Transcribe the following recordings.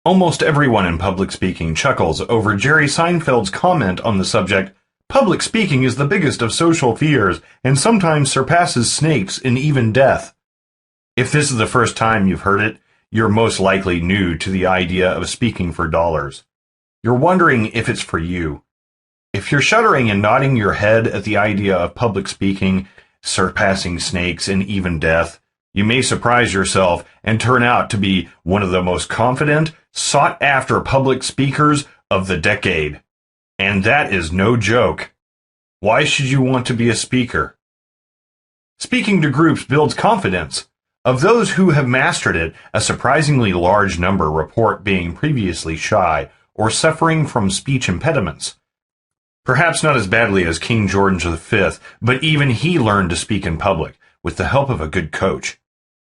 Almost everyone in public speaking chuckles over Jerry Seinfeld's comment on the subject, "Public speaking is the biggest of social fears and sometimes surpasses snakes and even death." If this is the first time you've heard it, you're most likely new to the idea of speaking for dollars. You're wondering if it's for you. If you're shuddering and nodding your head at the idea of public speaking surpassing snakes and even death, you may surprise yourself and turn out to be one of the most confident, sought-after public speakers of the decade. And that is no joke. Why should you want to be a speaker? Speaking to groups builds confidence. Of those who have mastered it, a surprisingly large number report being previously shy or suffering from speech impediments. Perhaps not as badly as King George V, but even he learned to speak in public with the help of a good coach.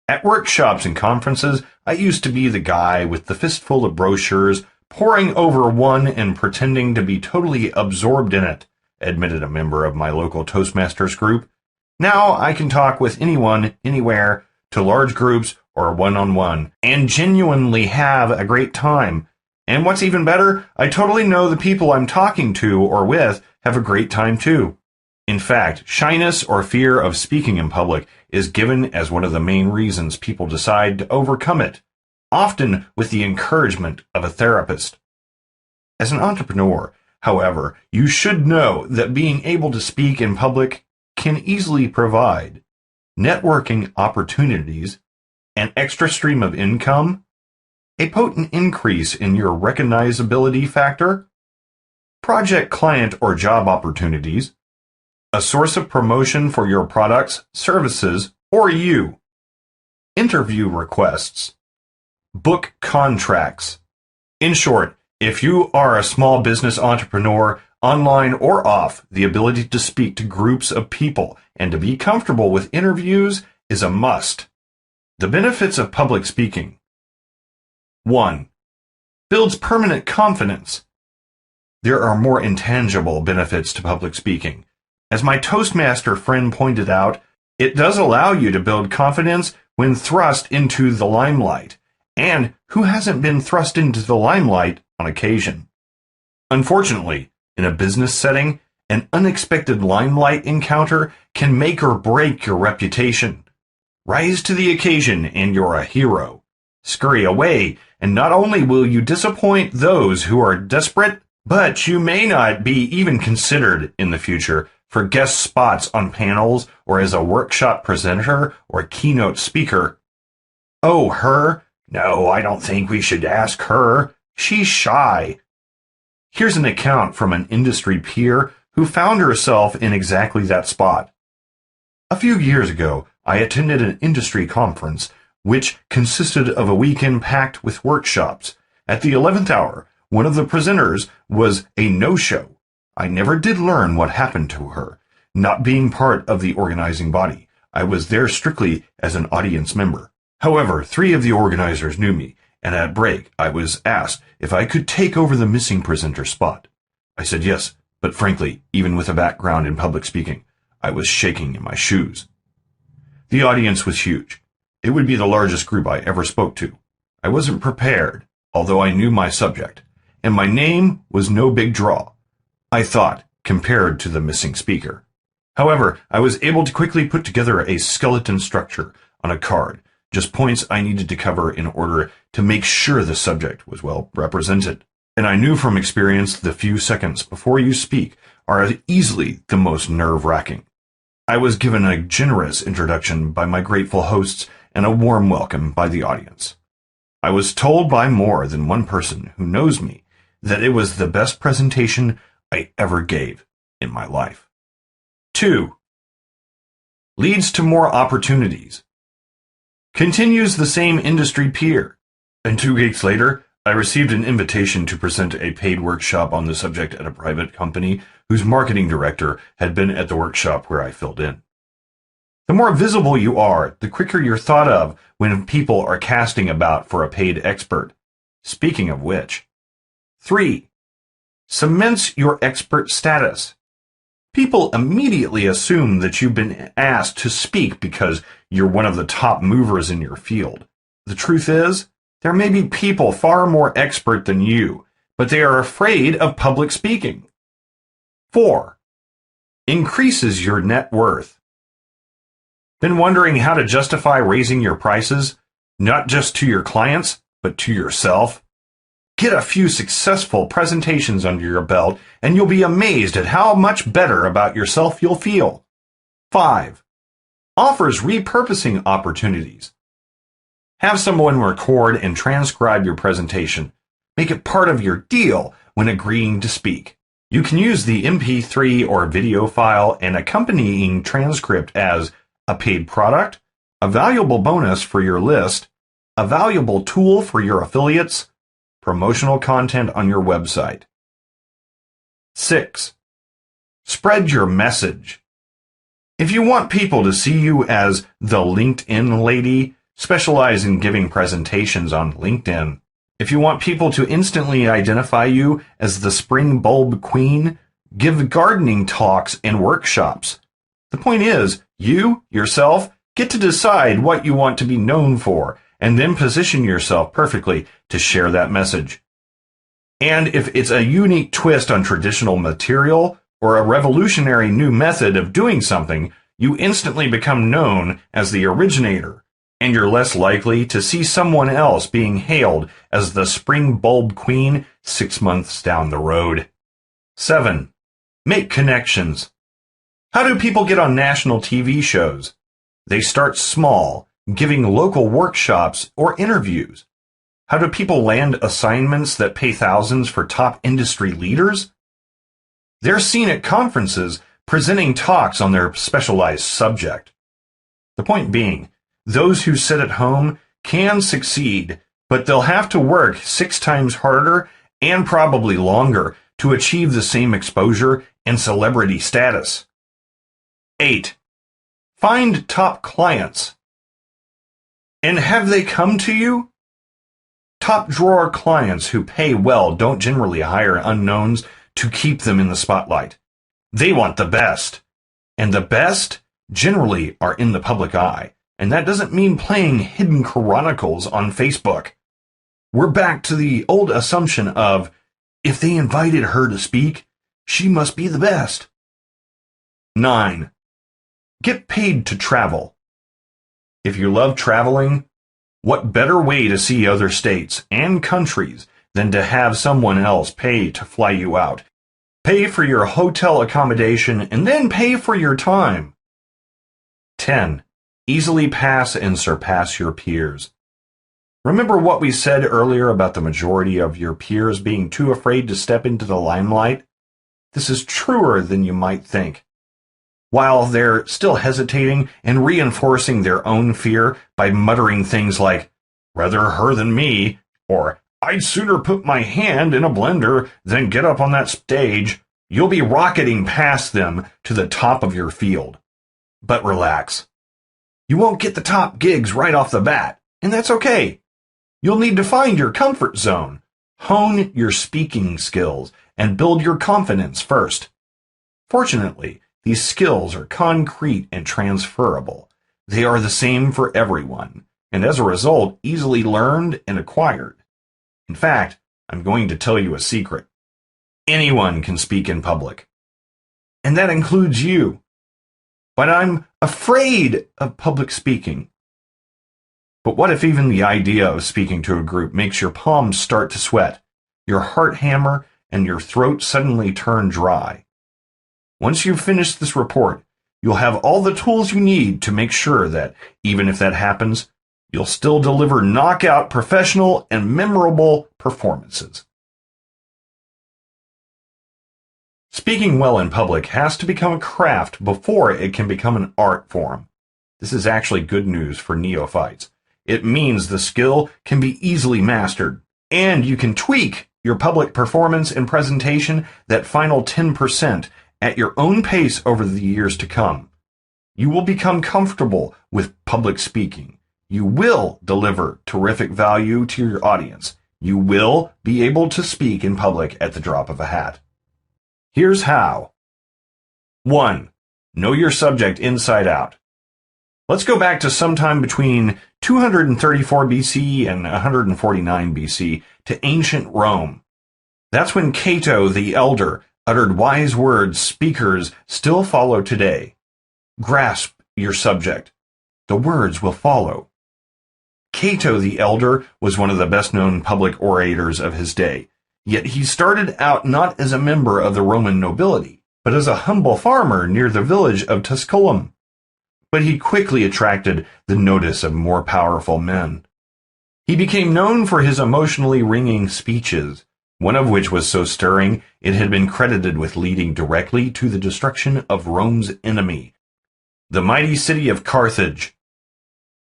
At workshops and conferences, I used to be the guy with the fistful of brochures, poring over one and pretending to be totally absorbed in it, admitted a member of my local Toastmasters group. Now I can talk with anyone, anywhere, to large groups or one-on-one, and genuinely have a great time. And what's even better, I totally know the people I'm talking to or with have a great time too. In fact, shyness or fear of speaking in public is given as one of the main reasons people decide to overcome it, often with the encouragement of a therapist. As an entrepreneur, however, you should know that being able to speak in public can easily provide networking opportunities, an extra stream of income, a potent increase in your recognizability factor, project client or job opportunities, a source of promotion for your products, services, or you, interview requests, book contracts. In short, if you are a small business entrepreneur, online or off, the ability to speak to groups of people and to be comfortable with interviews is a must. The benefits of public speaking. 1. Builds permanent confidence. There are more intangible benefits to public speaking. As my Toastmaster friend pointed out, it does allow you to build confidence when thrust into the limelight. And who hasn't been thrust into the limelight on occasion? Unfortunately, in a business setting, an unexpected limelight encounter can make or break your reputation. Rise to the occasion and you're a hero. Scurry away, and not only will you disappoint those who are desperate, but you may not be even considered in the future for guest spots on panels or as a workshop presenter or keynote speaker. Oh, her? No, I don't think we should ask her. She's shy. Here's an account from an industry peer who found herself in exactly that spot. A few years ago, I attended an industry conference which consisted of a weekend packed with workshops. At the 11th hour, one of the presenters was a no-show. I never did learn what happened to her. Not being part of the organizing body, I was there strictly as an audience member. However, 3 of the organizers knew me, and at break I was asked if I could take over the missing presenter spot. I said yes, but frankly, even with a background in public speaking, I was shaking in my shoes. The audience was huge. It would be the largest group I ever spoke to. I wasn't prepared, although I knew my subject, and my name was no big draw, I thought, compared to the missing speaker. However, I was able to quickly put together a skeleton structure on a card, just points I needed to cover in order to make sure the subject was well represented. And I knew from experience the few seconds before you speak are easily the most nerve-wracking. I was given a generous introduction by my grateful hosts and a warm welcome by the audience. I was told by more than one person who knows me that it was the best presentation I ever gave in my life. 2. Leads to more opportunities. Continues the same industry peer. And 2 weeks later, I received an invitation to present a paid workshop on the subject at a private company whose marketing director had been at the workshop where I filled in. The more visible you are, the quicker you're thought of when people are casting about for a paid expert. Speaking of which. 3. Cements your expert status. People immediately assume that you've been asked to speak because you're one of the top movers in your field. The truth is, There may be people far more expert than you, but they are afraid of public speaking. 4. Increases your net worth. Been wondering how to justify raising your prices, not just to your clients, but to yourself? Get a few successful presentations under your belt, and you'll be amazed at how much better about yourself you'll feel. 5. Offers repurposing opportunities. Have someone record and transcribe your presentation. Make it part of your deal when agreeing to speak. You can use the MP3 or video file and accompanying transcript as a paid product, a valuable bonus for your list, a valuable tool for your affiliates, promotional content on your website. 6. Spread your message. If you want people to see you as the LinkedIn lady, specialize in giving presentations on LinkedIn. If you want people to instantly identify you as the spring bulb queen, give gardening talks and workshops. The point is, you, yourself, get to decide what you want to be known for, and then position yourself perfectly to share that message. And if it's a unique twist on traditional material or a revolutionary new method of doing something, you instantly become known as the originator, and you're less likely to see someone else being hailed as the spring bulb queen 6 months down the road. 7. Make connections. How do people get on national TV shows? They start small, giving local workshops or interviews. How do people land assignments that pay thousands for top industry leaders? They're seen at conferences presenting talks on their specialized subject. The point being, those who sit at home can succeed, but they'll have to work 6 times harder and probably longer to achieve the same exposure and celebrity status. 8. Find top clients. And have they come to you? Top drawer clients who pay well don't generally hire unknowns to keep them in the spotlight. They want the best. And the best generally are in the public eye. And that doesn't mean playing hidden chronicles on Facebook. We're back to the old assumption of, if they invited her to speak, she must be the best. 9. Get paid to travel. If you love traveling, what better way to see other states and countries than to have someone else pay to fly you out, pay for your hotel accommodation, and then pay for your time? 10. Easily pass and surpass your peers. Remember what we said earlier about the majority of your peers being too afraid to step into the limelight? This is truer than you might think. While they're still hesitating and reinforcing their own fear by muttering things like, "Rather her than me," or "I'd sooner put my hand in a blender than get up on that stage," you'll be rocketing past them to the top of your field. But relax. You won't get the top gigs right off the bat, and that's okay. You'll need to find your comfort zone, hone your speaking skills, and build your confidence first. Fortunately, these skills are concrete and transferable. They are the same for everyone, and as a result, easily learned and acquired. In fact, I'm going to tell you a secret. Anyone can speak in public. And that includes you. But I'm afraid of public speaking. But what if even the idea of speaking to a group makes your palms start to sweat, your heart hammer, and your throat suddenly turn dry? Once you've finished this report, you'll have all the tools you need to make sure that, even if that happens, you'll still deliver knockout professional and memorable performances. Speaking well in public has to become a craft before it can become an art form. This is actually good news for neophytes. It means the skill can be easily mastered, and you can tweak your public performance and presentation that final 10% at your own pace over the years to come. You will become comfortable with public speaking. You will deliver terrific value to your audience. You will be able to speak in public at the drop of a hat. Here's how. 1. Know your subject inside out. Let's go back to sometime between 234 BC and 149 BC to ancient Rome. That's when Cato the Elder uttered wise words speakers still follow today. Grasp your subject. The words will follow. Cato the Elder was one of the best-known public orators of his day, yet he started out not as a member of the Roman nobility, but as a humble farmer near the village of Tusculum. But he quickly attracted the notice of more powerful men. He became known for his emotionally ringing speeches, one of which was so stirring it had been credited with leading directly to the destruction of Rome's enemy, the mighty city of Carthage.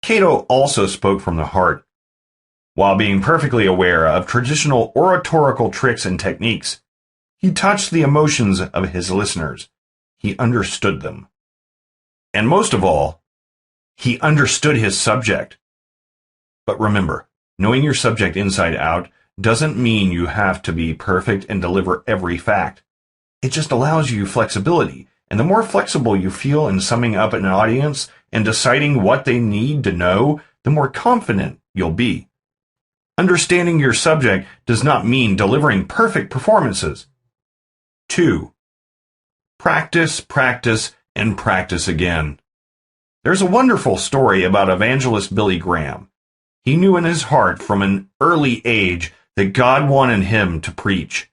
Cato also spoke from the heart. While being perfectly aware of traditional oratorical tricks and techniques, he touched the emotions of his listeners. He understood them. And most of all, he understood his subject. But remember, knowing your subject inside out doesn't mean you have to be perfect and deliver every fact. It just allows you flexibility, and the more flexible you feel in summing up an audience and deciding what they need to know, the more confident you'll be. Understanding your subject does not mean delivering perfect performances. 2. Practice, practice, and practice again. There's a wonderful story about evangelist Billy Graham. He knew in his heart from an early age that God wanted him to preach.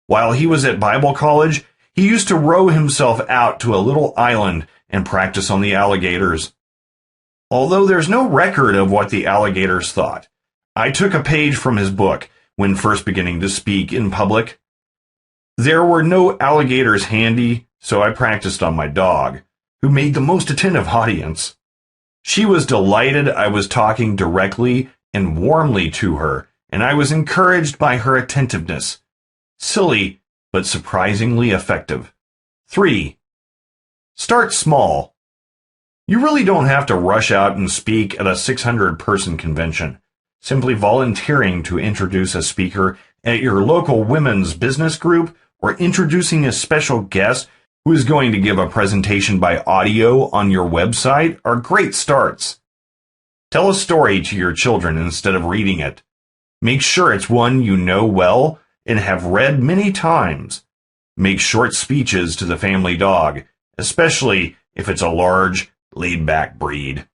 While he was at Bible college, he used to row himself out to a little island and practice on the alligators. Although there's no record of what the alligators thought, I took a page from his book when first beginning to speak in public. There were no alligators handy, so I practiced on my dog, who made the most attentive audience. She was delighted I was talking directly and warmly to her, and I was encouraged by her attentiveness. Silly, but surprisingly effective. 3. Start small. You really don't have to rush out and speak at a 600-person convention. Simply volunteering to introduce a speaker at your local women's business group or introducing a special guest who is going to give a presentation by audio on your website are great starts. Tell a story to your children instead of reading it. Make sure it's one you know well and have read many times. Make short speeches to the family dog, especially if it's a large, laid-back breed.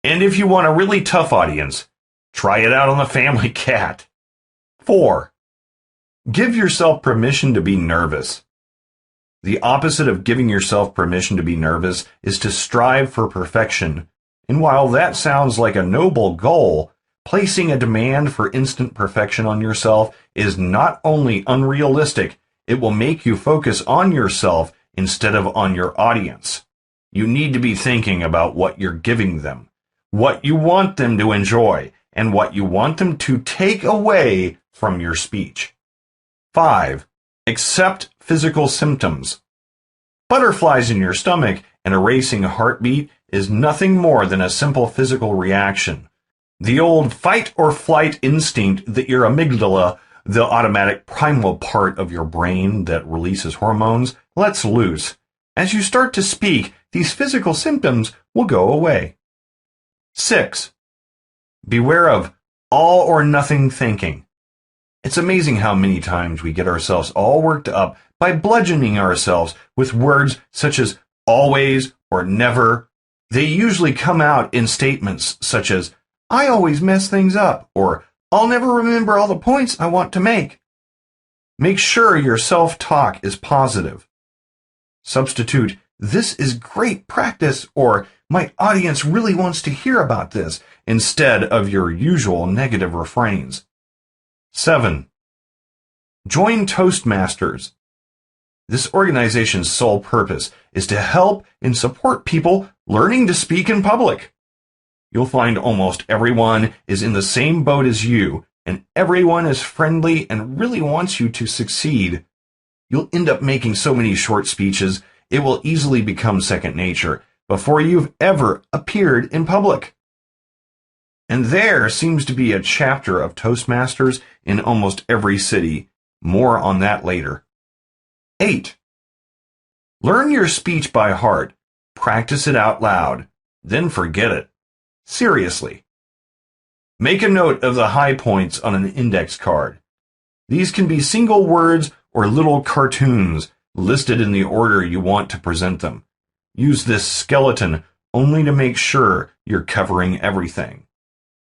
And if you want a really tough audience, try it out on the family cat. 4. Give yourself permission to be nervous. The opposite of giving yourself permission to be nervous is to strive for perfection. And while that sounds like a noble goal, placing a demand for instant perfection on yourself is not only unrealistic, it will make you focus on yourself instead of on your audience. You need to be thinking about what you're giving them, what you want them to enjoy, and what you want them to take away from your speech. 5. Accept physical symptoms. Butterflies in your stomach and a racing heartbeat is nothing more than a simple physical reaction. The old fight or flight instinct that your amygdala, the automatic primal part of your brain that releases hormones, lets loose. As you start to speak, these physical symptoms will go away. 6. Beware of all or nothing thinking. It's amazing how many times we get ourselves all worked up by bludgeoning ourselves with words such as always or never. They usually come out in statements such as, I always mess things up, or I'll never remember all the points I want to make. Make sure your self-talk is positive. Substitute, this is great practice, or my audience really wants to hear about this, instead of your usual negative refrains. 7. Join Toastmasters. This organization's sole purpose is to help and support people learning to speak in public. You'll find almost everyone is in the same boat as you, and everyone is friendly and really wants you to succeed. You'll end up making so many short speeches, it will easily become second nature before you've ever appeared in public. And there seems to be a chapter of Toastmasters in almost every city. More on that later. 8. Learn your speech by heart. Practice it out loud. then forget it. Seriously. Make a note of the high points on an index card. These can be single words or little cartoons listed in the order you want to present them. Use this skeleton only to make sure you're covering everything.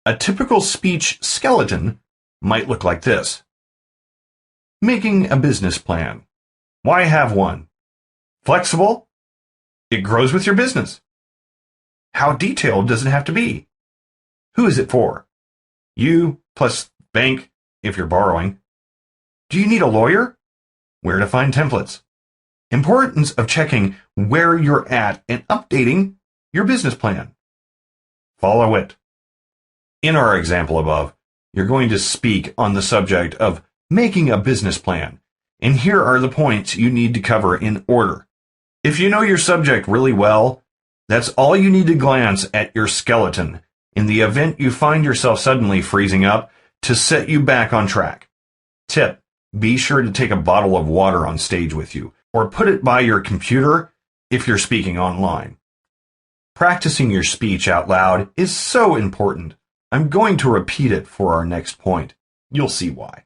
A typical speech skeleton might look like this. Making a business plan. Why have one? Flexible? It grows with your business. How detailed does it have to be? Who is it for? You plus bank if you're borrowing. Do you need a lawyer? Where to find templates? Importance of checking where you're at and updating your business plan. Follow it. In our example above, you're going to speak on the subject of making a business plan, and here are the points you need to cover in order. If you know your subject really well, that's all you need to glance at your skeleton in the event you find yourself suddenly freezing up to set you back on track. Tip: be sure to take a bottle of water on stage with you, or put it by your computer if you're speaking online. Practicing your speech out loud is so important. I'm going to repeat it for our next point. You'll see why.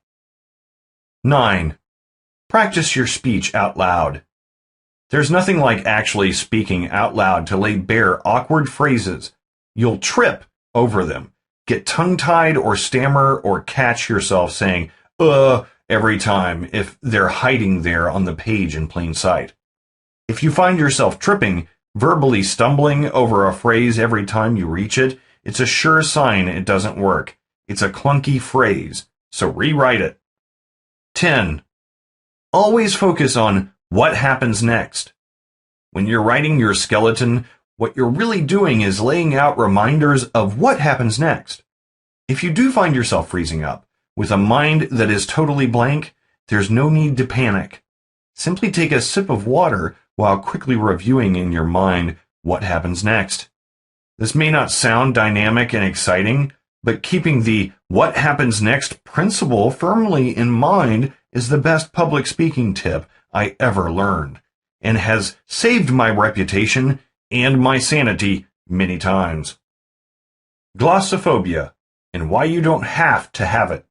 9. Practice your speech out loud. There's nothing like actually speaking out loud to lay bare awkward phrases. You'll trip over them, get tongue-tied or stammer or catch yourself saying, every time if they're hiding there on the page in plain sight. If you find yourself tripping, verbally stumbling over a phrase every time you reach it, it's a sure sign it doesn't work. It's a clunky phrase, so rewrite it. 10. Always focus on what happens next. When you're writing your skeleton, what you're really doing is laying out reminders of what happens next. If you do find yourself freezing up, with a mind that is totally blank, there's no need to panic. Simply take a sip of water while quickly reviewing in your mind what happens next. This may not sound dynamic and exciting, but keeping the what happens next principle firmly in mind is the best public speaking tip I ever learned, and has saved my reputation and my sanity many times. Glossophobia, and why you don't have to have it.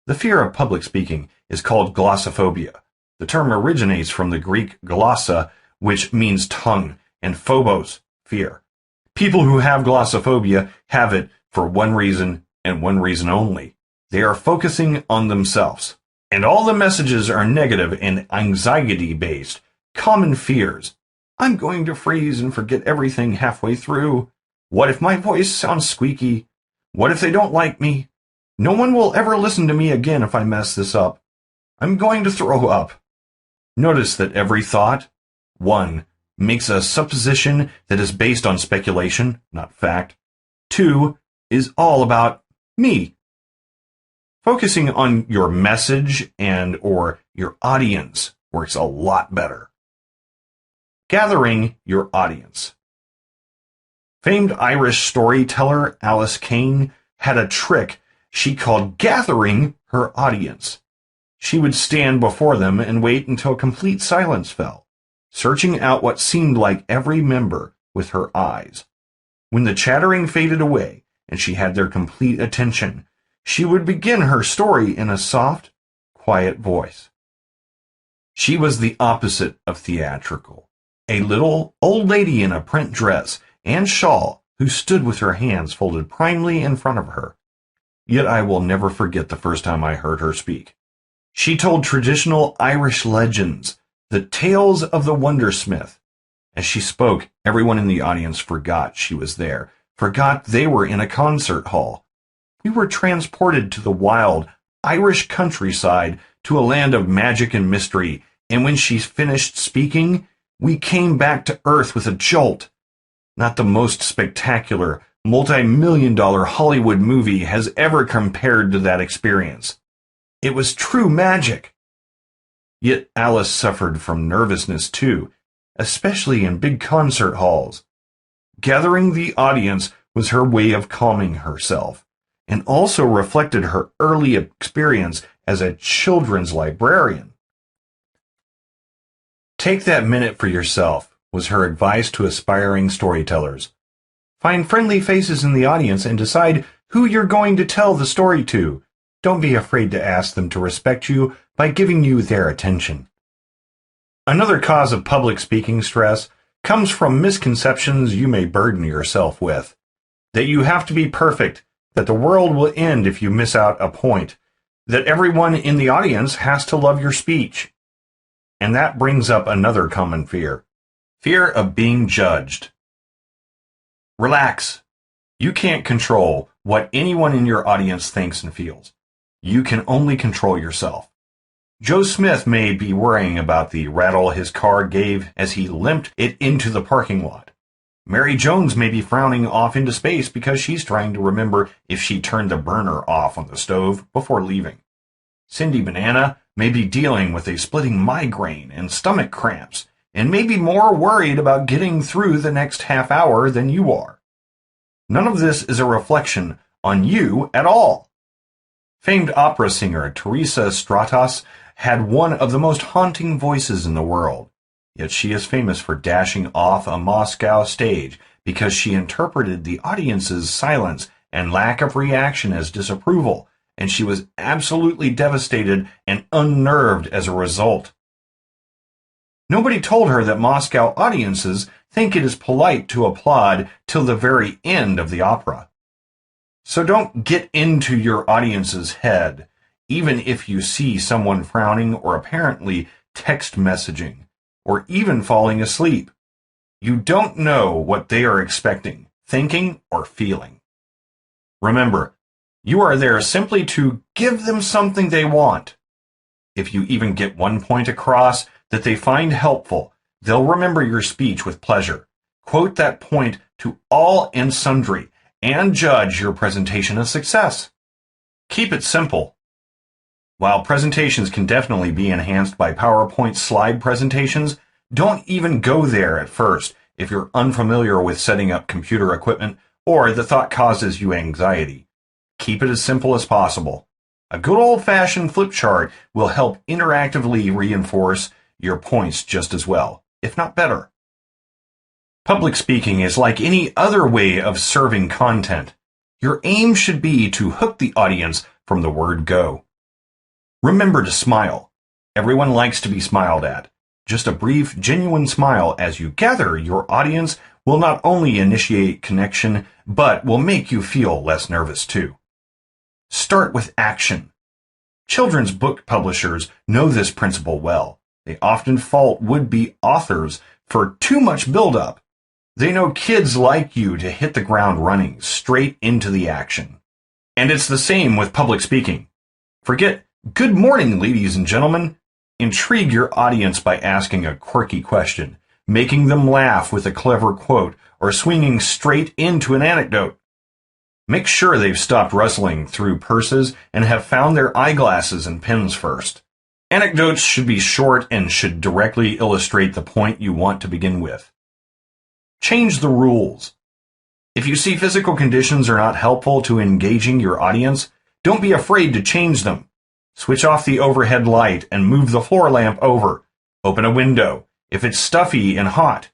The fear of public speaking is called glossophobia. The term originates from the Greek glossa, which means tongue, and phobos, fear. People who have glossophobia have it for one reason and one reason only. They are focusing on themselves. And all the messages are negative and anxiety-based, common fears. I'm going to freeze and forget everything halfway through. What if my voice sounds squeaky? What if they don't like me? No one will ever listen to me again if I mess this up. I'm going to throw up. Notice that every thought, 1, makes a supposition that is based on speculation, not fact. 2, is all about me. Focusing on your message and or your audience works a lot better. Gathering your audience. Famed Irish storyteller Alice Cain had a trick she called gathering her audience. She would stand before them and wait until complete silence fell, searching out what seemed like every member with her eyes. When the chattering faded away and she had their complete attention, she would begin her story in a soft, quiet voice. She was the opposite of theatrical, a little old lady in a print dress and shawl who stood with her hands folded primely in front of her. Yet I will never forget the first time I heard her speak. She told traditional Irish legends, the tales of the Wondersmith. As she spoke, everyone in the audience forgot she was there, forgot they were in a concert hall. We were transported to the wild Irish countryside, to a land of magic and mystery, and when she finished speaking, we came back to earth with a jolt. Not the most spectacular, multi-million-dollar Hollywood movie has ever compared to that experience. It was true magic. Yet Alice suffered from nervousness too, especially in big concert halls. Gathering the audience was her way of calming herself, and also reflected her early experience as a children's librarian. Take that minute for yourself, was her advice to aspiring storytellers. Find friendly faces in the audience and decide who you're going to tell the story to. Don't be afraid to ask them to respect you by giving you their attention. Another cause of public speaking stress comes from misconceptions you may burden yourself with. That you have to be perfect, that the world will end if you miss out a point, that everyone in the audience has to love your speech. And that brings up another common fear. Fear of being judged. Relax. You can't control what anyone in your audience thinks and feels. You can only control yourself. Joe Smith may be worrying about the rattle his car gave as he limped it into the parking lot. Mary Jones may be frowning off into space because she's trying to remember if she turned the burner off on the stove before leaving. Cindy Banana may be dealing with a splitting migraine and stomach cramps, and may be more worried about getting through the next half hour than you are. None of this is a reflection on you at all. Famed opera singer Teresa Stratas had one of the most haunting voices in the world, yet she is famous for dashing off a Moscow stage because she interpreted the audience's silence and lack of reaction as disapproval, and she was absolutely devastated and unnerved as a result. Nobody told her that Moscow audiences think it is polite to applaud till the very end of the opera. So don't get into your audience's head, even if you see someone frowning or apparently text messaging, or even falling asleep. You don't know what they are expecting, thinking, or feeling. Remember, you are there simply to give them something they want. If you even get one point across that they find helpful, they'll remember your speech with pleasure. Quote that point to all and sundry, and judge your presentation a success. Keep it simple. While presentations can definitely be enhanced by PowerPoint slide presentations, don't even go there at first if you're unfamiliar with setting up computer equipment or the thought causes you anxiety. Keep it as simple as possible. A good old-fashioned flip chart will help interactively reinforce your points just as well, if not better. Public speaking is like any other way of serving content. Your aim should be to hook the audience from the word go. Remember to smile. Everyone likes to be smiled at. Just a brief, genuine smile as you gather your audience will not only initiate connection, but will make you feel less nervous too. Start with action. Children's book publishers know this principle well. They often fault would-be authors for too much build-up. They know kids like you to hit the ground running, straight into the action. And it's the same with public speaking. Forget, "Good morning, ladies and gentlemen." Intrigue your audience by asking a quirky question, making them laugh with a clever quote, or swinging straight into an anecdote. Make sure they've stopped rustling through purses and have found their eyeglasses and pens first. Anecdotes should be short and should directly illustrate the point you want to begin with. Change the rules. If you see physical conditions are not helpful to engaging your audience, don't be afraid to change them. Switch off the overhead light and move the floor lamp over. Open a window if it's stuffy and hot.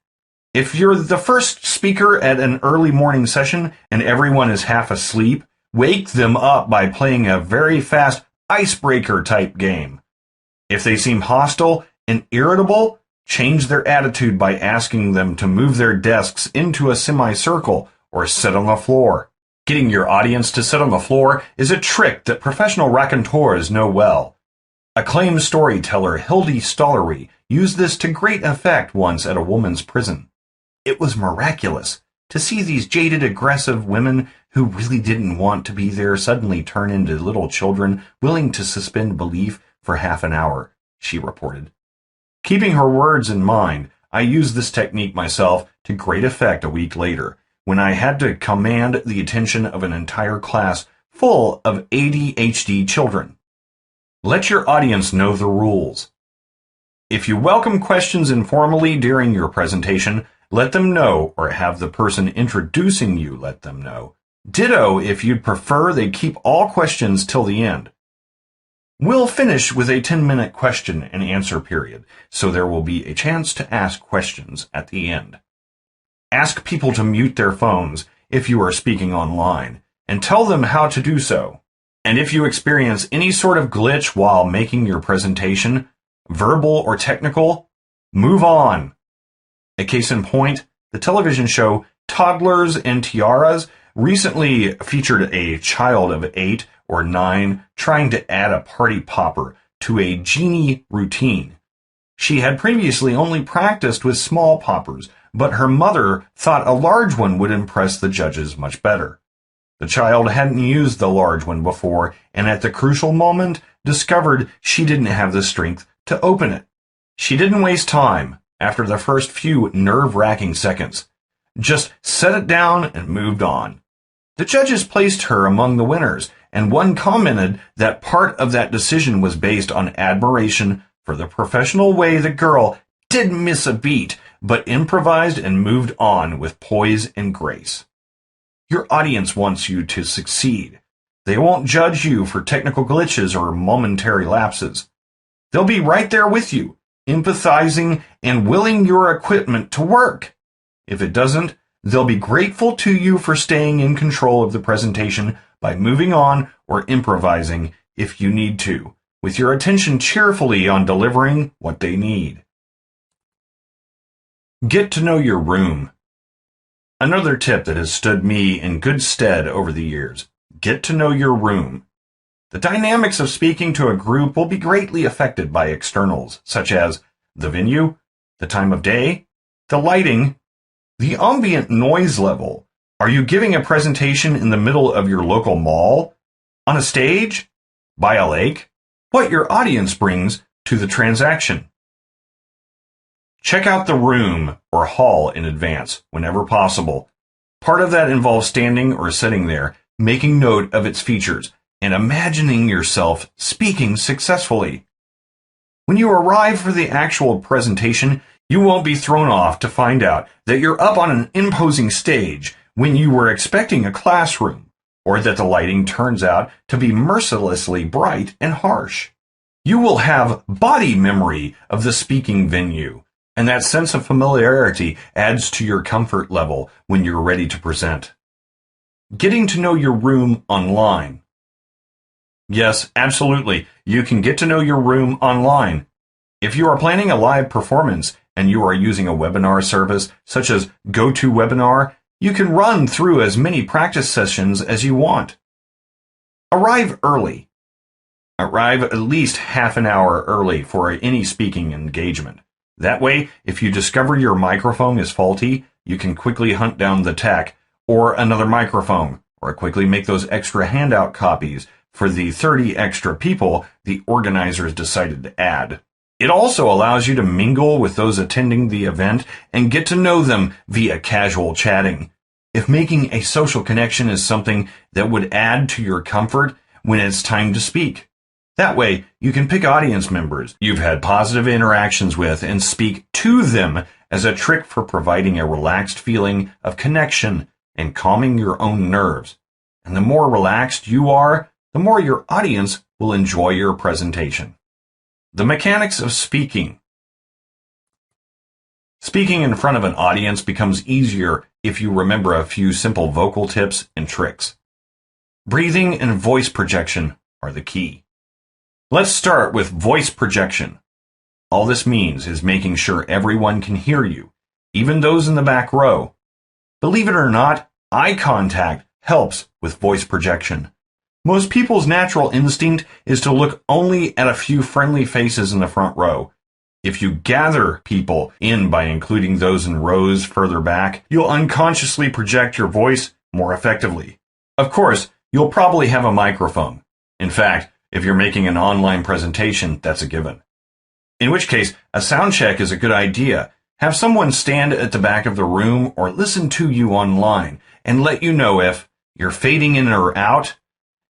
If you're the first speaker at an early morning session and everyone is half asleep, wake them up by playing a very fast icebreaker type game. If they seem hostile and irritable, change their attitude by asking them to move their desks into a semicircle or sit on the floor. Getting your audience to sit on the floor is a trick that professional raconteurs know well. Acclaimed storyteller Hildy Stollery used this to great effect once at a woman's prison. It was miraculous to see these jaded, aggressive women who really didn't want to be there suddenly turn into little children willing to suspend belief for half an hour, she reported. Keeping her words in mind, I used this technique myself to great effect a week later, when I had to command the attention of an entire class full of ADHD children. Let your audience know the rules. If you welcome questions informally during your presentation, let them know, or have the person introducing you let them know. Ditto if you'd prefer they keep all questions till the end. We'll finish with a 10-minute question and answer period, so there will be a chance to ask questions at the end. Ask people to mute their phones if you are speaking online, and tell them how to do so. And if you experience any sort of glitch while making your presentation, verbal or technical, move on. A case in point, the television show Toddlers and Tiaras recently featured a child of 8 or 9 trying to add a party popper to a genie routine. She had previously only practiced with small poppers, but her mother thought a large one would impress the judges much better. The child hadn't used the large one before, and at the crucial moment discovered she didn't have the strength to open it. She didn't waste time after the first few nerve-wracking seconds. Just set it down and moved on. The judges placed her among the winners, and one commented that part of that decision was based on admiration for the professional way the girl didn't miss a beat, but improvised and moved on with poise and grace. Your audience wants you to succeed. They won't judge you for technical glitches or momentary lapses. They'll be right there with you, empathizing and willing your equipment to work. If it doesn't, they'll be grateful to you for staying in control of the presentation by moving on or improvising if you need to, with your attention cheerfully on delivering what they need. Get to know your room. Another tip that has stood me in good stead over the years: get to know your room. The dynamics of speaking to a group will be greatly affected by externals, such as the venue, the time of day, the lighting, the ambient noise level. Are you giving a presentation in the middle of your local mall, on a stage, by a lake? What your audience brings to the transaction. Check out the room or hall in advance, whenever possible. Part of that involves standing or sitting there, making note of its features, and imagining yourself speaking successfully. When you arrive for the actual presentation, you won't be thrown off to find out that you're up on an imposing stage when you were expecting a classroom, or that the lighting turns out to be mercilessly bright and harsh. You will have body memory of the speaking venue, and that sense of familiarity adds to your comfort level when you're ready to present. Getting to know your room online. Yes, absolutely, you can get to know your room online. If you are planning a live performance and you are using a webinar service such as GoToWebinar, you can run through as many practice sessions as you want. Arrive early. Arrive at least half an hour early for any speaking engagement. That way, if you discover your microphone is faulty, you can quickly hunt down the tech or another microphone, or quickly make those extra handout copies for the 30 extra people the organizers decided to add. It also allows you to mingle with those attending the event and get to know them via casual chatting. If making a social connection is something that would add to your comfort when it's time to speak. That way, you can pick audience members you've had positive interactions with and speak to them as a trick for providing a relaxed feeling of connection and calming your own nerves. And the more relaxed you are, the more your audience will enjoy your presentation. The mechanics of speaking. Speaking in front of an audience becomes easier if you remember a few simple vocal tips and tricks. Breathing and voice projection are the key. Let's start with voice projection. All this means is making sure everyone can hear you, even those in the back row. Believe it or not, eye contact helps with voice projection. Most people's natural instinct is to look only at a few friendly faces in the front row. If you gather people in by including those in rows further back, you'll unconsciously project your voice more effectively. Of course, you'll probably have a microphone. In fact, if you're making an online presentation, that's a given. In which case, a sound check is a good idea. Have someone stand at the back of the room or listen to you online and let you know if you're fading in or out,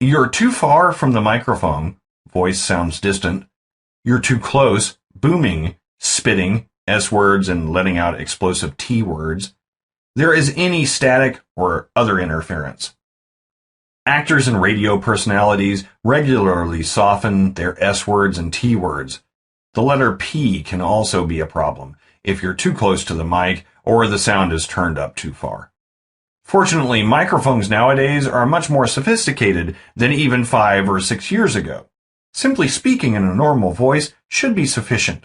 you're too far from the microphone, voice sounds distant, you're too close, booming, spitting, S words and letting out explosive T words, there is any static or other interference. Actors and radio personalities regularly soften their S words and T words. The letter P can also be a problem if you're too close to the mic or the sound is turned up too far. Fortunately, microphones nowadays are much more sophisticated than even 5 or 6 years ago. Simply speaking in a normal voice should be sufficient.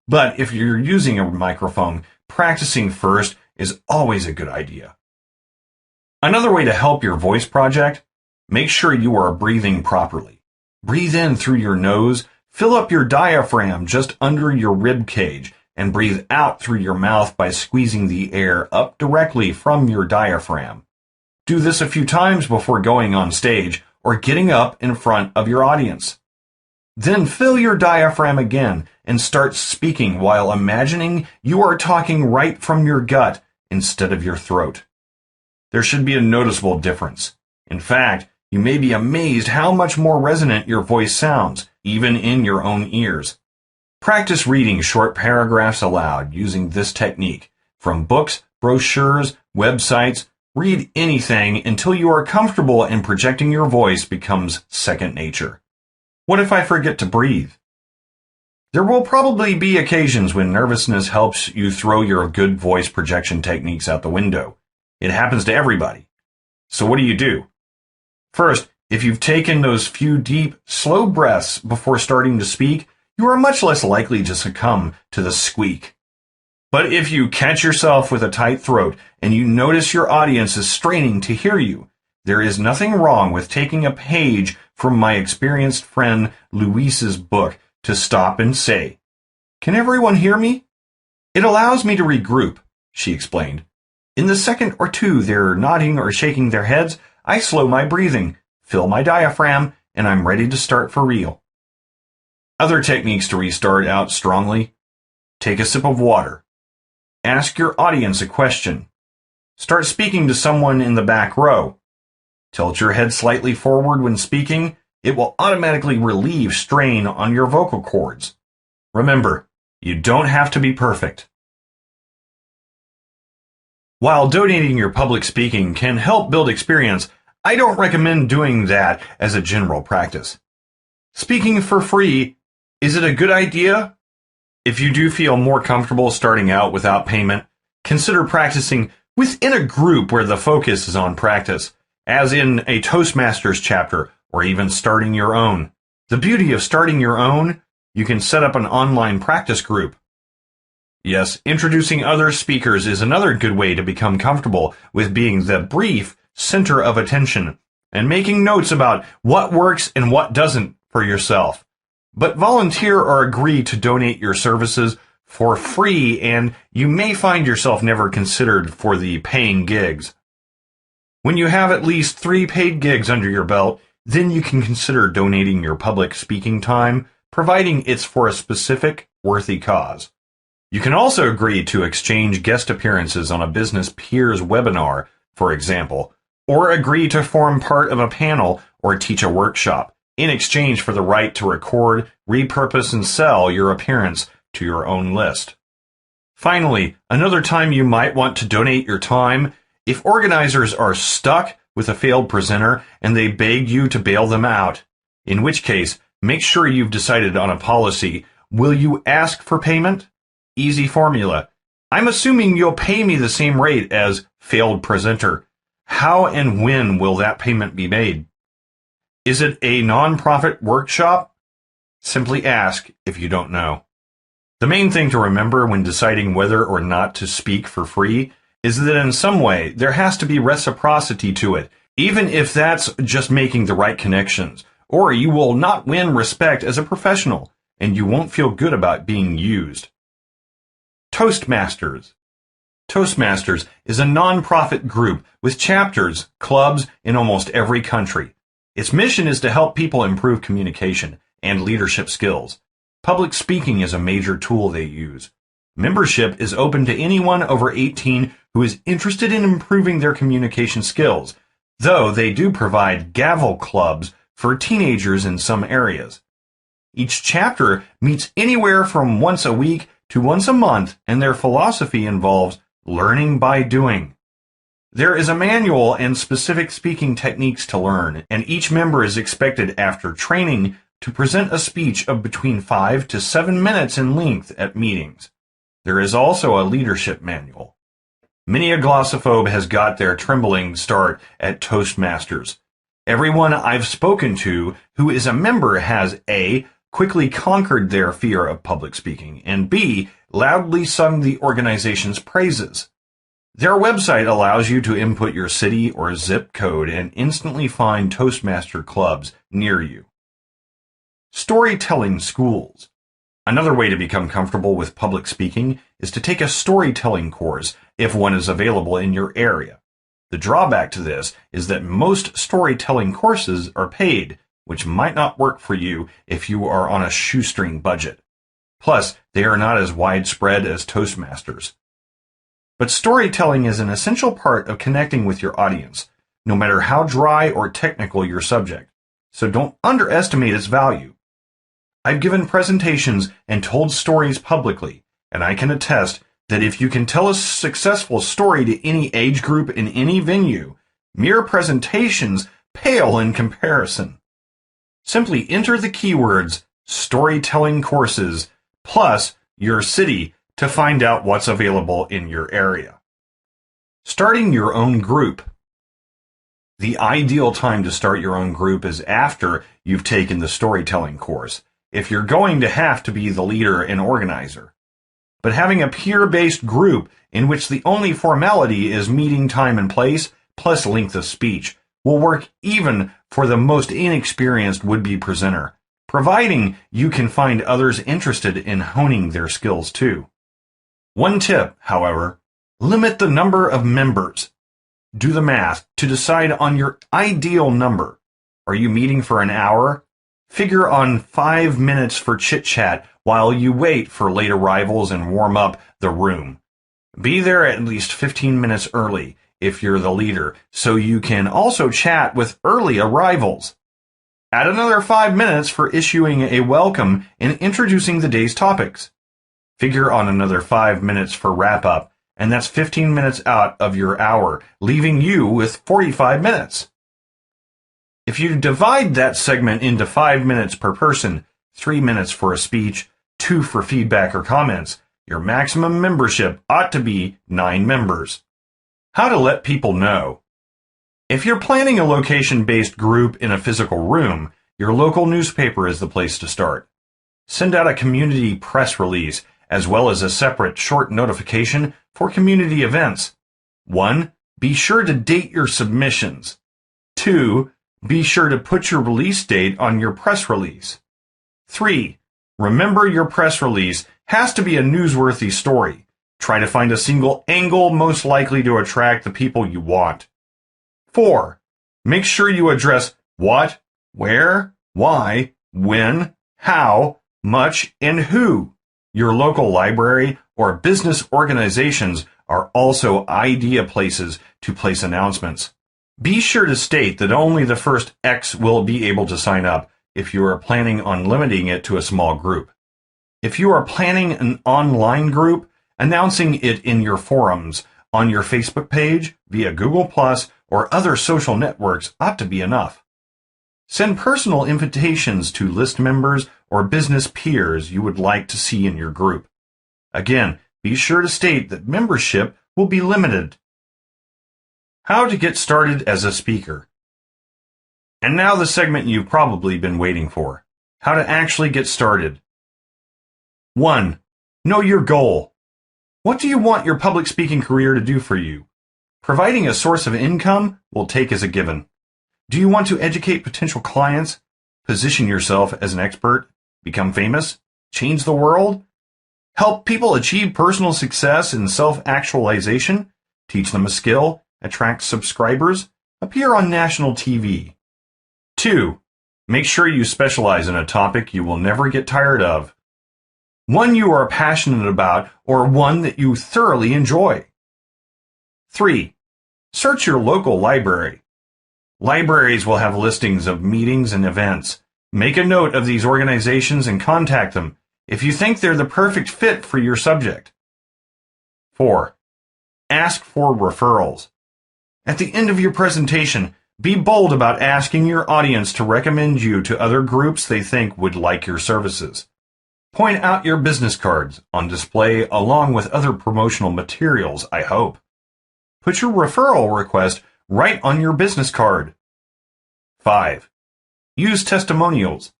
But if you're using a microphone, practicing first is always a good idea. Another way to help your voice project: make sure you are breathing properly. Breathe in through your nose, fill up your diaphragm just under your rib cage, and breathe out through your mouth by squeezing the air up directly from your diaphragm. Do this a few times before going on stage or getting up in front of your audience. Then fill your diaphragm again and start speaking while imagining you are talking right from your gut instead of your throat. There should be a noticeable difference. In fact, you may be amazed how much more resonant your voice sounds, even in your own ears. Practice reading short paragraphs aloud using this technique. From books, brochures, websites, read anything until you are comfortable and projecting your voice becomes second nature. What if I forget to breathe? There will probably be occasions when nervousness helps you throw your good voice projection techniques out the window. It happens to everybody. So what do? First, if you've taken those few deep, slow breaths before starting to speak, you are much less likely to succumb to the squeak. But if you catch yourself with a tight throat and you notice your audience is straining to hear you, there is nothing wrong with taking a page from my experienced friend Luis's book to stop and say, "Can everyone hear me?" It allows me to regroup, she explained. In the second or two they're nodding or shaking their heads, I slow my breathing, fill my diaphragm, and I'm ready to start for real. Other techniques to restart out strongly: take a sip of water. Ask your audience a question. Start speaking to someone in the back row. Tilt your head slightly forward when speaking. It will automatically relieve strain on your vocal cords. Remember, you don't have to be perfect. While donating your public speaking can help build experience, I don't recommend doing that as a general practice. Speaking for free, is it a good idea? If you do feel more comfortable starting out without payment, consider practicing within a group where the focus is on practice, as in a Toastmasters chapter or even starting your own. The beauty of starting your own, you can set up an online practice group. Yes, introducing other speakers is another good way to become comfortable with being the brief center of attention and making notes about what works and what doesn't for yourself. But volunteer or agree to donate your services for free, and you may find yourself never considered for the paying gigs. When you have at least 3 paid gigs under your belt, then you can consider donating your public speaking time, providing it's for a specific, worthy cause. You can also agree to exchange guest appearances on a business peers webinar, for example, or agree to form part of a panel or teach a workshop in exchange for the right to record, repurpose, and sell your appearance to your own list. Finally, another time you might want to donate your time: if organizers are stuck with a failed presenter and they beg you to bail them out, in which case, make sure you've decided on a policy. Will you ask for payment? Easy formula. I'm assuming you'll pay me the same rate as failed presenter. How and when will that payment be made? Is it a non-profit workshop? Simply ask if you don't know. The main thing to remember when deciding whether or not to speak for free is that in some way there has to be reciprocity to it, even if that's just making the right connections, or you will not win respect as a professional, and you won't feel good about being used. Toastmasters. Toastmasters is a non-profit group with chapters, clubs in almost every country. Its mission is to help people improve communication and leadership skills. Public speaking is a major tool they use. Membership is open to anyone over 18 who is interested in improving their communication skills, though they do provide gavel clubs for teenagers in some areas. Each chapter meets anywhere from once a week to once a month, and their philosophy involves learning by doing. There is a manual and specific speaking techniques to learn, and each member is expected after training to present a speech of between 5 to 7 minutes in length at meetings. There is also a leadership manual. Many a glossophobe has got their trembling start at Toastmasters. Everyone I've spoken to who is a member has A, quickly conquered their fear of public speaking, and B, loudly sung the organization's praises. Their website allows you to input your city or zip code and instantly find Toastmaster clubs near you. Storytelling schools. Another way to become comfortable with public speaking is to take a storytelling course if one is available in your area. The drawback to this is that most storytelling courses are paid, which might not work for you if you are on a shoestring budget. Plus, they are not as widespread as Toastmasters. But storytelling is an essential part of connecting with your audience, no matter how dry or technical your subject, so don't underestimate its value. I've given presentations and told stories publicly, and I can attest that if you can tell a successful story to any age group in any venue, mere presentations pale in comparison. Simply enter the keywords storytelling courses plus your city to find out what's available in your area. Starting your own group. The ideal time to start your own group is after you've taken the storytelling course, if you're going to have to be the leader and organizer. But having a peer-based group in which the only formality is meeting time and place plus length of speech will work even for the most inexperienced would-be presenter, providing you can find others interested in honing their skills too. One tip, however, limit the number of members. Do the math to decide on your ideal number. Are you meeting for an hour? Figure on 5 minutes for chit-chat while you wait for late arrivals and warm up the room. Be there at least 15 minutes early if you're the leader, so you can also chat with early arrivals. Add another 5 minutes for issuing a welcome and introducing the day's topics. Figure on another 5 minutes for wrap-up, and that's 15 minutes out of your hour, leaving you with 45 minutes. If you divide that segment into 5 minutes per person, 3 minutes for a speech, 2 for feedback or comments, your maximum membership ought to be 9 members. How to let people know. If you're planning a location-based group in a physical room, your local newspaper is the place to start. Send out a community press release, as well as a separate short notification for community events. 1. Be sure to date your submissions. 2. Be sure to put your release date on your press release. 3. Remember your press release has to be a newsworthy story. Try to find a single angle most likely to attract the people you want. 4. Make sure you address what, where, why, when, how, much, and who. Your local library or business organizations are also ideal places to place announcements. Be sure to state that only the first X will be able to sign up if you are planning on limiting it to a small group. If you are planning an online group, announcing it in your forums, on your Facebook page, via Google+, or other social networks ought to be enough. Send personal invitations to list members or business peers you would like to see in your group. Again, be sure to state that membership will be limited. How to get started as a speaker. And now the segment you've probably been waiting for. How to actually get started. 1. Know your goal. What do you want your public speaking career to do for you? Providing a source of income will take as a given. Do you want to educate potential clients? Position yourself as an expert? Become famous? Change the world? Help people achieve personal success and self-actualization? Teach them a skill? Attract subscribers? Appear on national TV? 2. Make sure you specialize in a topic you will never get tired of. One you are passionate about or one that you thoroughly enjoy. 3. Search your local library. Libraries will have listings of meetings and events. Make a note of these organizations and contact them if you think they're the perfect fit for your subject. 4. Ask for referrals. At the end of your presentation, be bold about asking your audience to recommend you to other groups they think would like your services. Point out your business cards on display along with other promotional materials, I hope. Put your referral request right on your business card. 5. Use testimonials.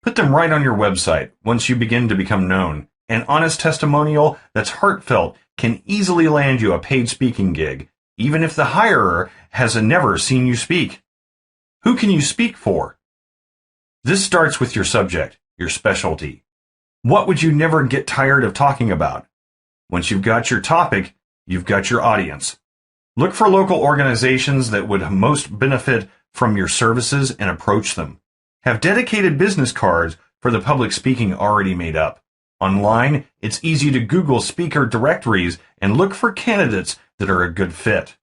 Put them right on your website once you begin to become known. An honest testimonial that's heartfelt can easily land you a paid speaking gig, even if the hirer has never seen you speak. Who can you speak for? This starts with your subject, your specialty. What would you never get tired of talking about? Once you've got your topic, you've got your audience. Look for local organizations that would most benefit from your services and approach them. Have dedicated business cards for the public speaking already made up. Online, it's easy to Google speaker directories and look for candidates that are a good fit.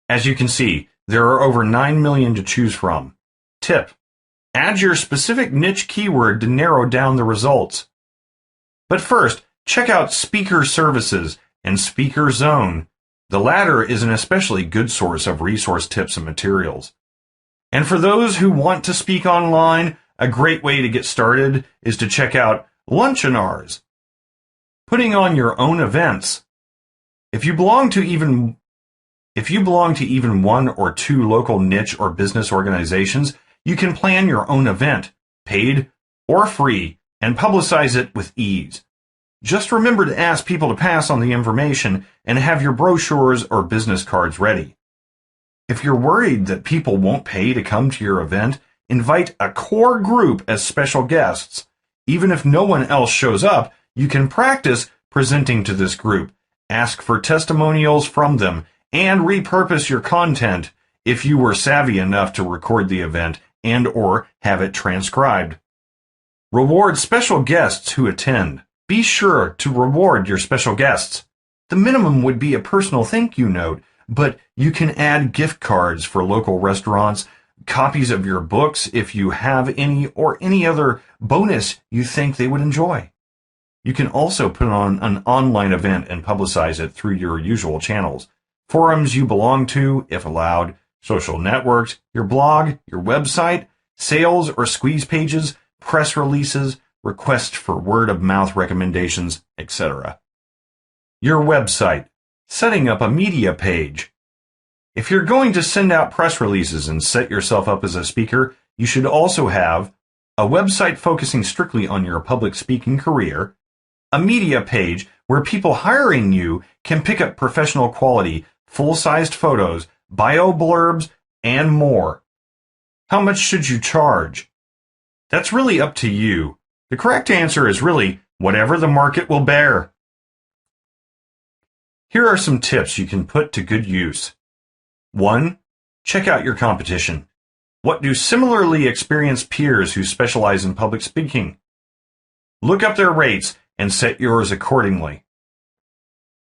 As you can see, there are over 9 million to choose from. Tip: add your specific niche keyword to narrow down the results. But first, check out Speaker Services and Speaker Zone. The latter is an especially good source of resource tips and materials. And for those who want to speak online, a great way to get started is to check out Lunchinars. Putting on your own events. If you belong to even one or two local niche or business organizations, you can plan your own event, paid or free, and publicize it with ease. Just remember to ask people to pass on the information and have your brochures or business cards ready. If you're worried that people won't pay to come to your event, invite a core group as special guests. Even if no one else shows up, you can practice presenting to this group, ask for testimonials from them, and repurpose your content if you were savvy enough to record the event and/or have it transcribed. Reward special guests who attend. Be sure to reward your special guests. The minimum would be a personal thank you note, but you can add gift cards for local restaurants, copies of your books if you have any, or any other bonus you think they would enjoy. You can also put on an online event and publicize it through your usual channels. Forums you belong to, if allowed, social networks, your blog, your website, sales or squeeze pages, press releases, requests for word-of-mouth recommendations, etc. Your website. Setting up a media page. If you're going to send out press releases and set yourself up as a speaker, you should also have a website focusing strictly on your public speaking career, a media page where people hiring you can pick up professional quality, full-sized photos, bio blurbs, and more. How much should you charge? That's really up to you. The correct answer is really whatever the market will bear. Here are some tips you can put to good use. 1. Check out your competition. What do similarly experienced peers who specialize in public speaking? Look up their rates and set yours accordingly.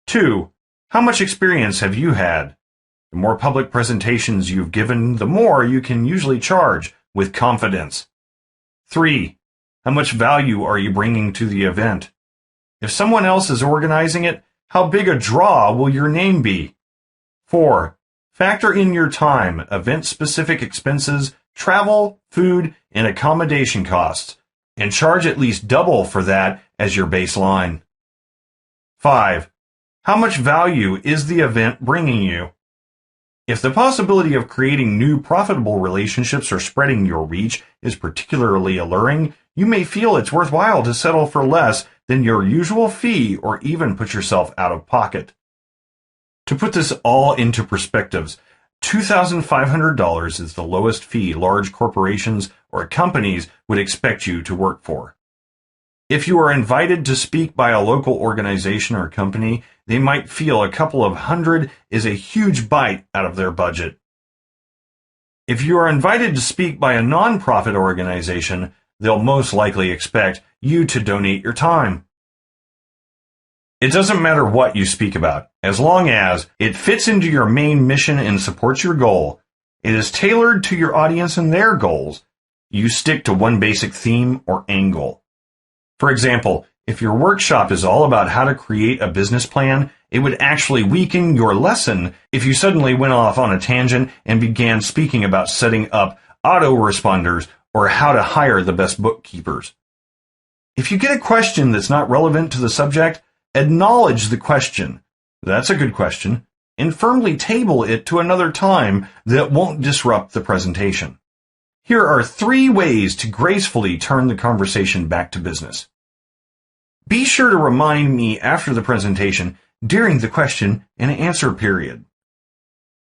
2. How much experience have you had? The more public presentations you've given, the more you can usually charge with confidence. 3. How much value are you bringing to the event? If someone else is organizing it, how big a draw will your name be? 4. Factor in your time, event-specific expenses, travel, food, and accommodation costs, and charge at least double for that as your baseline. 5. How much value is the event bringing you? If the possibility of creating new profitable relationships or spreading your reach is particularly alluring, you may feel it's worthwhile to settle for less than your usual fee or even put yourself out of pocket. To put this all into perspectives, $2,500 is the lowest fee large corporations or companies would expect you to work for. If you are invited to speak by a local organization or company, they might feel a couple of hundred is a huge bite out of their budget. If you are invited to speak by a nonprofit organization, they'll most likely expect you to donate your time. It doesn't matter what you speak about, as long as it fits into your main mission and supports your goal. It is tailored to your audience and their goals. You stick to one basic theme or angle. For example, if your workshop is all about how to create a business plan, it would actually weaken your lesson if you suddenly went off on a tangent and began speaking about setting up autoresponders or how to hire the best bookkeepers. If you get a question that's not relevant to the subject, acknowledge the question. That's a good question. and firmly table it to another time that won't disrupt the presentation. Here are 3 ways to gracefully turn the conversation back to business. Be sure to remind me after the presentation during the question and answer period.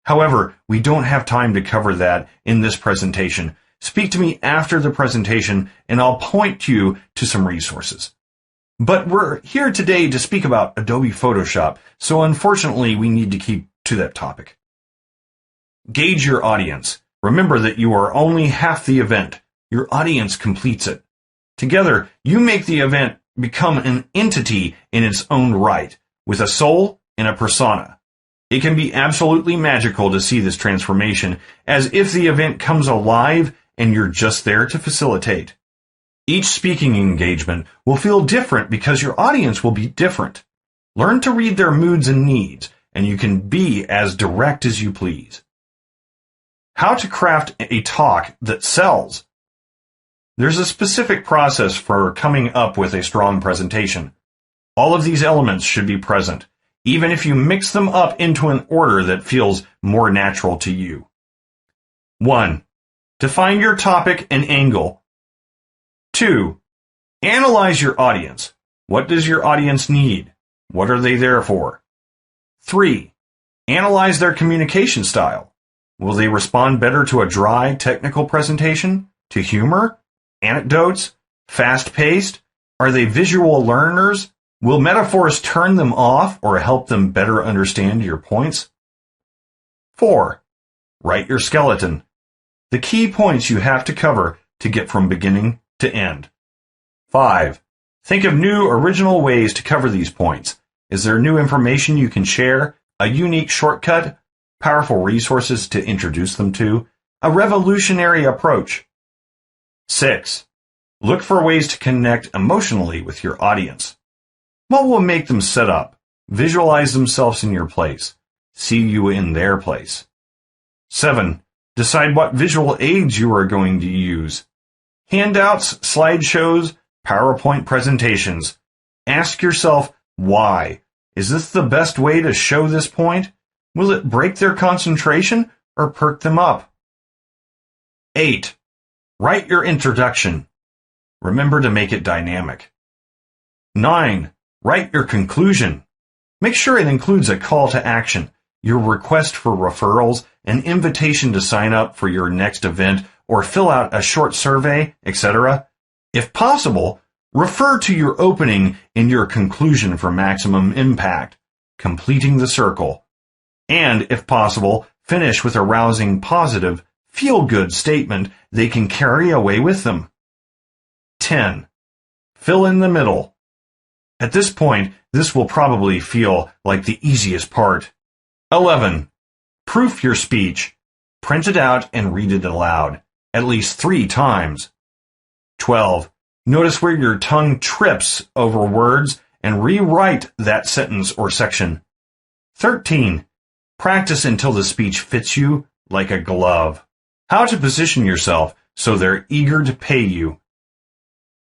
However, we don't have time to cover that in this presentation. Speak to me after the presentation and I'll point you to some resources. But we're here today to speak about Adobe Photoshop, so unfortunately we need to keep to that topic. Gauge your audience. Remember that you are only half the event. Your audience completes it. Together, you make the event become an entity in its own right, with a soul and a persona. It can be absolutely magical to see this transformation, as if the event comes alive and you're just there to facilitate. Each speaking engagement will feel different because your audience will be different. Learn to read their moods and needs, and you can be as direct as you please. How to craft a talk that sells. There's a specific process for coming up with a strong presentation. All of these elements should be present, even if you mix them up into an order that feels more natural to you. 1. Define your topic and angle. 2. Analyze your audience. What does your audience need? What are they there for? 3. Analyze their communication style. Will they respond better to a dry, technical presentation? To humor? Anecdotes? Fast-paced? Are they visual learners? Will metaphors turn them off or help them better understand your points? 4. Write your skeleton. The key points you have to cover to get from beginning to end. 5. Think of new, original ways to cover these points. Is there new information you can share? A unique shortcut? Powerful resources to introduce them to? A revolutionary approach? 6. Look for ways to connect emotionally with your audience. What will make them sit up, visualize themselves in your place, see you in their place? 7. Decide what visual aids you are going to use. Handouts, slideshows, PowerPoint presentations. Ask yourself, why? Is this the best way to show this point? Will it break their concentration or perk them up? 8. Write your introduction. Remember to make it dynamic. 9. Write your conclusion. Make sure it includes a call to action, your request for referrals, an invitation to sign up for your next event, or fill out a short survey, etc. If possible, refer to your opening in your conclusion for maximum impact, completing the circle. And, if possible, finish with a rousing, positive, feel-good statement they can carry away with them. 10. Fill in the middle. At this point, this will probably feel like the easiest part. 11. Proof your speech. Print it out and read it aloud, at least 3 times. 12. Notice where your tongue trips over words and rewrite that sentence or section. 13. Practice until the speech fits you like a glove. How to position yourself so they're eager to pay you.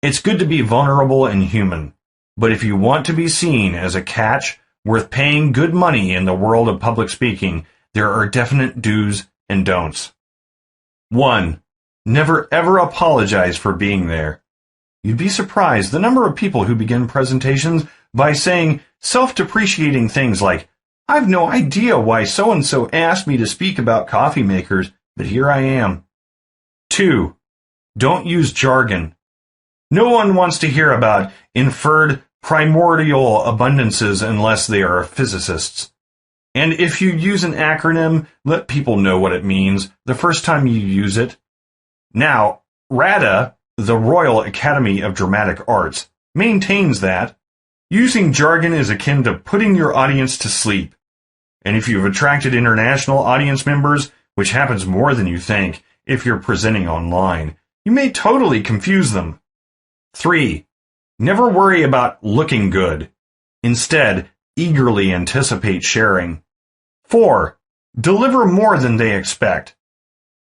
It's good to be vulnerable and human, but if you want to be seen as a catch worth paying good money in the world of public speaking, there are definite do's and don'ts. 1. Never ever apologize for being there. You'd be surprised the number of people who begin presentations by saying self-depreciating things like, "I've no idea why so-and-so asked me to speak about coffee makers, but here I am." 2. Don't use jargon. No one wants to hear about inferred primordial abundances unless they are physicists. And if you use an acronym, let people know what it means the first time you use it. Now, RADA, the Royal Academy of Dramatic Arts, maintains that using jargon is akin to putting your audience to sleep. And if you've attracted international audience members, which happens more than you think if you're presenting online, you may totally confuse them. 3. Never worry about looking good. Instead, eagerly anticipate sharing. 4. Deliver more than they expect.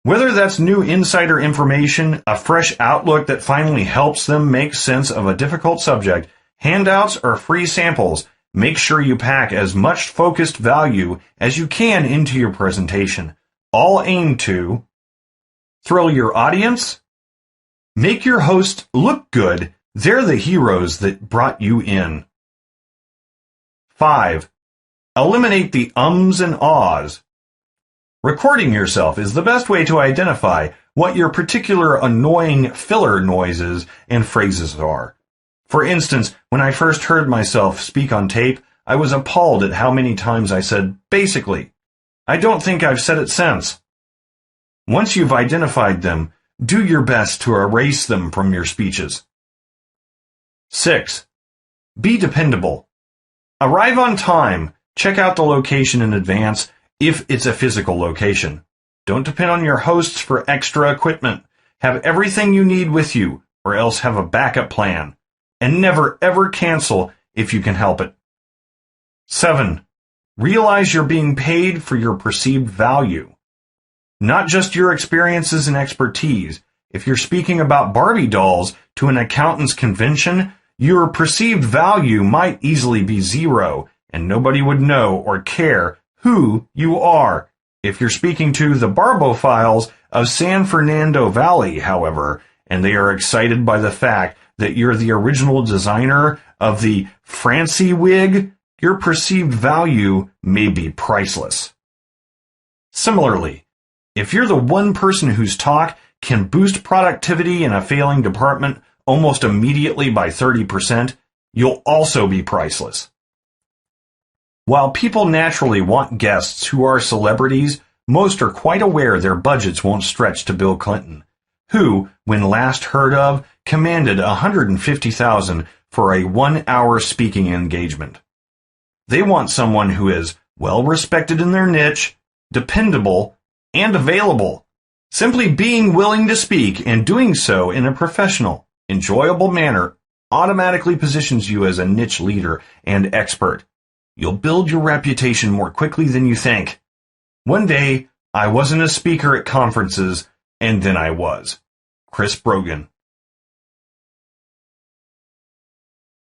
Whether that's new insider information, a fresh outlook that finally helps them make sense of a difficult subject, handouts, or free samples, Make sure you pack as much focused value as you can into your presentation, all aimed to thrill your audience, make your host look good. They're the heroes that brought you in. 5. Eliminate the ums and ahs. Recording yourself is the best way to identify what your particular annoying filler noises and phrases are. For instance, when I first heard myself speak on tape, I was appalled at how many times I said, basically. I don't think I've said it since. Once you've identified them, do your best to erase them from your speeches. 6. Be dependable. Arrive on time. Check out the location in advance if it's a physical location. Don't depend on your hosts for extra equipment. Have everything you need with you, or else have a backup plan. And never ever cancel if you can help it. 7. Realize you're being paid for your perceived value. Not just your experiences and expertise. If you're speaking about Barbie dolls to an accountant's convention, your perceived value might easily be 0, and nobody would know or care who you are. If you're speaking to the Barbophiles of San Fernando Valley, however, and they are excited by the fact that you're the original designer of the Francie wig, your perceived value may be priceless. Similarly, if you're the one person whose talk can boost productivity in a failing department almost immediately by 30%, you'll also be priceless. While people naturally want guests who are celebrities, most are quite aware their budgets won't stretch to Bill Clinton, who, when last heard of, commanded $150,000 for a 1-hour speaking engagement. They want someone who is well respected in their niche, dependable, and available. Simply being willing to speak and doing so in a professional, enjoyable manner automatically positions you as a niche leader and expert. You'll build your reputation more quickly than you think. One day, I wasn't a speaker at conferences, and then I was. Chris Brogan.